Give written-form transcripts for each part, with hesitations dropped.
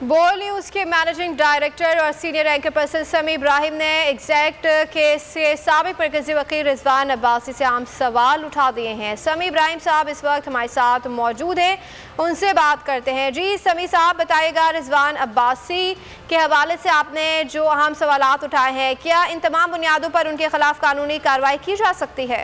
बोल न्यूज़ के managing director और सीनियर एंकर पर्सन समी इब्राहिम ने एग्जैक्ट केस के साबिक मरकजी वकील रिजवान अब्बासी से आम सवाल उठा दिए हैं। समी इब्राहिम साहब इस वक्त हमारे साथ मौजूद हैं, उनसे बात करते हैं। जी समी साहब, बताइएगा, रिजवान अब्बासी के हवाले से आपने जो अहम सवालात उठाए हैं, क्या इन तमाम बुनियादों पर उनके खिलाफ कानूनी कार्रवाई की जा सकती है?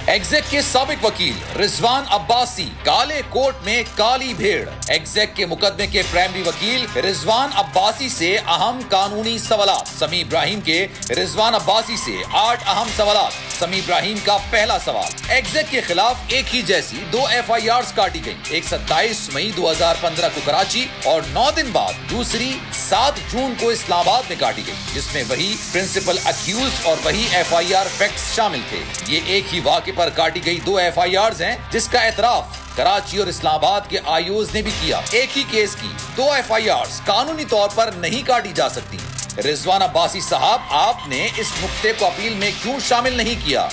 एग्जेक के साबिक वकील रिजवान अब्बासी काले कोट में काली भेड़। एग्जेक के मुकदमे के प्राइमरी वकील रिजवान अब्बासी से अहम कानूनी सवालात। समी इब्राहिम के रिजवान अब्बासी से 8 अहम सवालात। समी इब्राहिम का पहला सवाल, एग्जेक के खिलाफ एक ही जैसी 2 FIRs काटी गई। एक 27 मई 2015 को कराची और 9 दिन बाद दूसरी 7 जून को इस्लामाबाद में काटी गई, जिसमें वही प्रिंसिपल अक्यूज और वही FIR फैक्ट्स शामिल थे। ये एक ही वाक़े पर काटी गई 2 FIRs हैं, जिसका एतराफ कराची और इस्लामाबाद के आईओज ने भी किया। एक ही केस की 2 FIRs कानूनी तौर पर नहीं काटी जा सकती। रिजवान अब्बासी साहब, आपने इस नुक्ते को अपील में क्यों शामिल नहीं किया?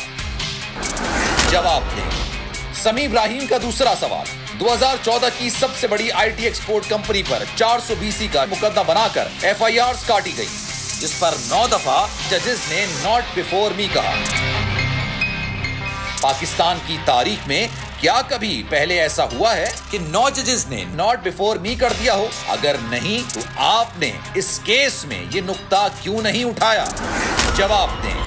जवाब दें। समी इब्राहिम का दूसरा सवाल, 2014 की सबसे बड़ी IT एक्सपोर्ट कंपनी पर 420 का मुकदमा बनाकर FIRs काटी गई, जिस पर 9 दफा जजेस ने नॉट बिफोर मी कहा। पाकिस्तान की तारीख में क्या कभी पहले ऐसा हुआ है कि 9 जजेस ने नॉट बिफोर मी कर दिया हो? अगर नहीं, तो आपने इस केस में ये नुक्ता क्यों नहीं उठाया? जवाब दें।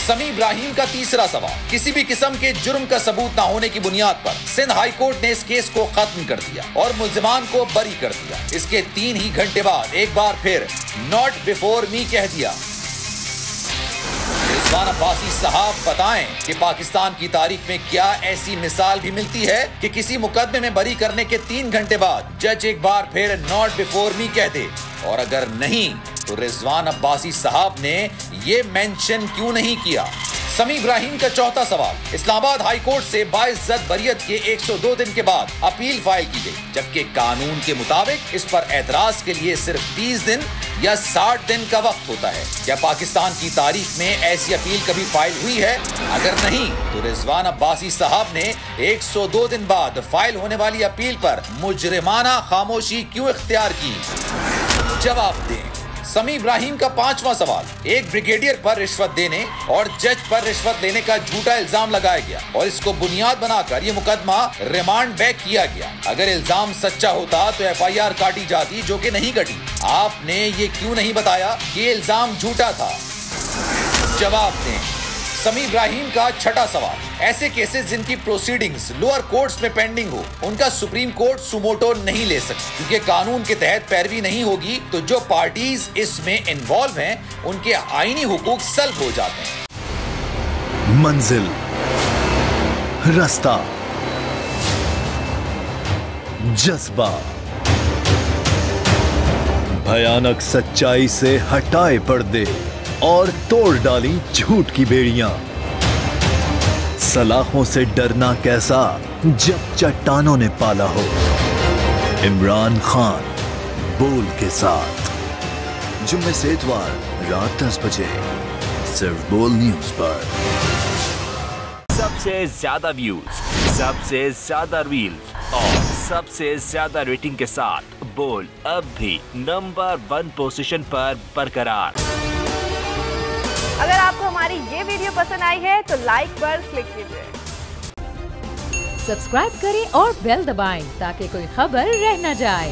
समी इब्राहिम का तीसरा सवाल, किसी भी किस्म के जुर्म का सबूत न होने की बुनियाद पर सिंध हाई कोर्ट ने इस केस को खत्म कर दिया और मुल्जिमान को बरी कर दिया। इसके 3 ही घंटे बाद एक बार फिर नॉट बिफोर मी कह दिया। रिजवान अब्बासी साहब, बताएं कि पाकिस्तान की तारीख में क्या ऐसी मिसाल भी मिलती है कि किसी मुकदमे में बरी करने के 3 घंटे बाद जज एक बार फिर नॉट बिफोर मी कह दे? और अगर नहीं, तो रिजवान अब्बासी साहब ने ये मेंशन क्यों नहीं किया? समी इब्राहिम का चौथा सवाल, इस्लामाबाद हाई कोर्ट से बाइज्जत बरियत के 102 दिन के बाद अपील फाइल की गई, जबकि कानून के मुताबिक इस पर एतराज के लिए सिर्फ 30 दिन या 60 दिन का वक्त होता है। क्या पाकिस्तान की तारीख में ऐसी अपील कभी फाइल हुई है? अगर नहीं, तो रिजवान अब्बासी साहब ने 102 दिन बाद फाइल होने वाली अपील पर मुजरिमाना खामोशी क्यों इख्तियार की? जवाब दें। समी इब्राहिम का 5वां सवाल, एक ब्रिगेडियर पर रिश्वत देने और जज पर रिश्वत लेने का झूठा इल्जाम लगाया गया और इसको बुनियाद बनाकर ये मुकदमा रिमांड बैक किया गया। अगर इल्जाम सच्चा होता तो FIR काटी जाती, जो कि नहीं कटी। आपने ये क्यों नहीं बताया कि ये इल्जाम झूठा था? जवाब दें। समी इब्राहिम का छठा सवाल, ऐसे केसेस जिनकी प्रोसीडिंग्स लोअर कोर्ट्स में पेंडिंग हो, उनका सुप्रीम कोर्ट सुमोटो नहीं ले सकती, क्योंकि कानून के तहत पैरवी नहीं होगी तो जो पार्टीज इसमें इन्वॉल्व हैं उनके आईनी हुकूक सल्ब हो जाते हैं। मंजिल, रास्ता, जज्बा, भयानक सच्चाई से हटाए पर्दे और तोड़ डाली झूठ की बेड़ियां। सलाखों से डरना कैसा जब चट्टानों ने पाला हो। इमरान खान बोल के साथ, जुम्मे से इतवार रात 10 बजे सिर्फ बोल न्यूज पर। सबसे ज्यादा व्यूज, सबसे ज्यादा रील्स और सबसे ज्यादा रेटिंग के साथ बोल अब भी नंबर 1 पोजीशन पर बरकरार। अगर आपको हमारी ये वीडियो पसंद आई है तो लाइक पर क्लिक कीजिए, सब्सक्राइब करें और बेल दबाएं ताकि कोई खबर रह न जाए।